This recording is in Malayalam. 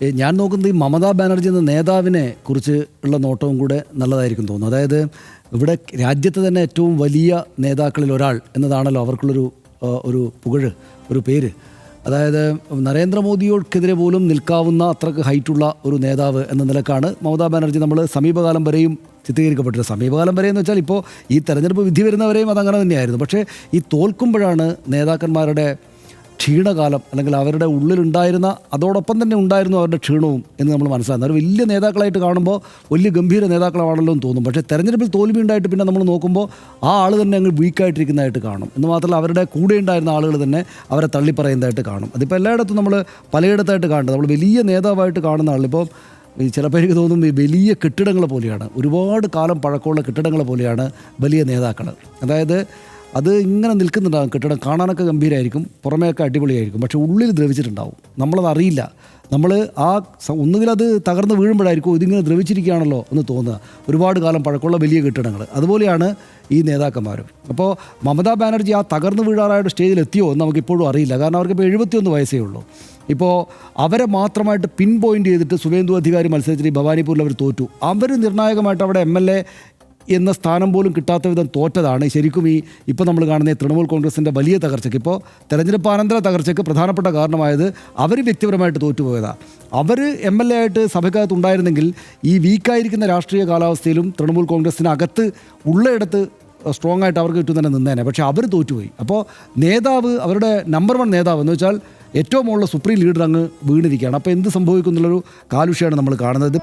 ഞാൻ നോക്കുന്നത് ഈ മമതാ ബാനർജി എന്ന നേതാവിനെ കുറിച്ച് ഉള്ള നോട്ടവും കൂടെ നല്ലതായിരിക്കും തോന്നുന്നു. അതായത് ഇവിടെ രാജ്യത്തെ തന്നെ ഏറ്റവും വലിയ നേതാക്കളിൽ ഒരാൾ എന്നതാണല്ലോ അവർക്കുള്ളൊരു ഒരു പുകഴ്, ഒരു പേര്. അതായത് നരേന്ദ്രമോദിയോക്കെതിരെ പോലും നിൽക്കാവുന്ന അത്രക്ക് ഹൈറ്റുള്ള ഒരു നേതാവ് എന്ന നിലക്കാണ് മമതാ ബാനർജി നമ്മൾ സമീപകാലം വരെയും ചിത്രീകരിക്കപ്പെട്ടത്. സമീപകാലം വരെ എന്ന് വെച്ചാൽ ഇപ്പോൾ ഈ തെരഞ്ഞെടുപ്പ് വിധി വരുന്നവരെയും അതങ്ങനെ തന്നെയായിരുന്നു. പക്ഷേ ഈ തോൽക്കുമ്പോഴാണ് നേതാക്കന്മാരുടെ ക്ഷീണകാലം അല്ലെങ്കിൽ അവരുടെ ഉള്ളിലുണ്ടായിരുന്ന അതോടൊപ്പം തന്നെ ഉണ്ടായിരുന്നു അവരുടെ ക്ഷീണവും എന്ന് നമ്മൾ മനസ്സിലാക്കുന്നത്. അവർ വലിയ നേതാക്കളായിട്ട് കാണുമ്പോൾ വലിയ ഗംഭീര നേതാക്കളാണല്ലോ എന്ന് തോന്നും. പക്ഷേ തെരഞ്ഞെടുപ്പിൽ തോൽവി ഉണ്ടായിട്ട് പിന്നെ നമ്മൾ നോക്കുമ്പോൾ ആ ആൾ തന്നെ അങ്ങ് വീക്കായിട്ടിരിക്കുന്നതായിട്ട് കാണും. എന്ന് മാത്രമല്ല അവരുടെ കൂടെ ഉണ്ടായിരുന്ന ആളുകൾ തന്നെ അവരെ തള്ളിപ്പറയുന്നതായിട്ട് കാണും. അതിപ്പോൾ എല്ലായിടത്തും നമ്മൾ പലയിടത്തായിട്ട് കാണുന്നത്. നമ്മൾ വലിയ നേതാവായിട്ട് കാണുന്ന ആളിപ്പോൾ ഈ ചില പേർക്ക് തോന്നും ഈ വലിയ കെട്ടിടങ്ങൾ പോലെയാണ്, ഒരുപാട് കാലം പഴക്കമുള്ള കെട്ടിടങ്ങൾ പോലെയാണ് വലിയ നേതാക്കൾ. അതായത് അത് ഇങ്ങനെ നിൽക്കുന്നുണ്ടാകും, കെട്ടിടം കാണാനൊക്കെ ഗംഭീരമായിരിക്കും, പുറമേയൊക്കെ അടിപൊളിയായിരിക്കും, പക്ഷേ ഉള്ളിൽ ദ്രവിച്ചിട്ടുണ്ടാവും. നമ്മളതറിയില്ല. നമ്മൾ ഒന്നുകിൽ അത് തകർന്ന് വീഴുമ്പോഴായിരിക്കും ഇതിങ്ങനെ ദ്രവിച്ചിരിക്കുകയാണല്ലോ എന്ന് തോന്നുക. ഒരുപാട് കാലം പഴക്കമുള്ള വലിയ കെട്ടിടങ്ങൾ അതുപോലെയാണ് ഈ നേതാക്കന്മാരും. അപ്പോൾ മമതാ ബാനർജി ആ തകർന്ന് വീഴാറായിട്ട് സ്റ്റേജിലെത്തിയോ എന്ന് നമുക്കിപ്പോഴും അറിയില്ല. കാരണം അവർക്കിപ്പോൾ 71 വയസ്സേ ഉള്ളൂ. ഇപ്പോൾ അവരെ മാത്രമായിട്ട് പിൻ പോയിൻ്റ് ചെയ്തിട്ട് സുവേന്ദു അധികാരി മത്സരിച്ചിട്ട് ഈ ഭവാനിപ്പൂരിൽ അവർ തോറ്റു. അവർ നിർണായകമായിട്ട് അവിടെ MLA എന്ന സ്ഥാനം പോലും കിട്ടാത്ത വിധം തോറ്റതാണ് ശരിക്കും ഈ ഇപ്പോൾ നമ്മൾ കാണുന്ന തൃണമൂൽ കോൺഗ്രസിൻ്റെ വലിയ തകർച്ചയ്ക്ക്, ഇപ്പോൾ തെരഞ്ഞെടുപ്പ് അനന്തര തകർച്ചയ്ക്ക് പ്രധാനപ്പെട്ട കാരണമായത് അവർ വ്യക്തിപരമായിട്ട് തോറ്റുപോയതാണ്. അവർ MLA ആയിട്ട് സഭയ്ക്കകത്ത് ഉണ്ടായിരുന്നെങ്കിൽ ഈ വീക്കായിരിക്കുന്ന രാഷ്ട്രീയ കാലാവസ്ഥയിലും തൃണമൂൽ കോൺഗ്രസിനകത്ത് ഉള്ളയിടത്ത് സ്ട്രോങ് ആയിട്ട് അവർക്ക് ചുറ്റും തന്നെ നിന്നേനെ. പക്ഷേ അവർ തോറ്റുപോയി. അപ്പോൾ നേതാവ്, അവരുടെ നമ്പർ 1 നേതാവ് എന്ന് വെച്ചാൽ ഏറ്റവും മുകളിൽ സുപ്രീം ലീഡർ അങ്ങ് വീണിരിക്കുകയാണ്. അപ്പോൾ എന്ത് സംഭവിക്കുന്നുള്ളൊരു കാലുഷ്യമാണ് നമ്മൾ കാണുന്നത്.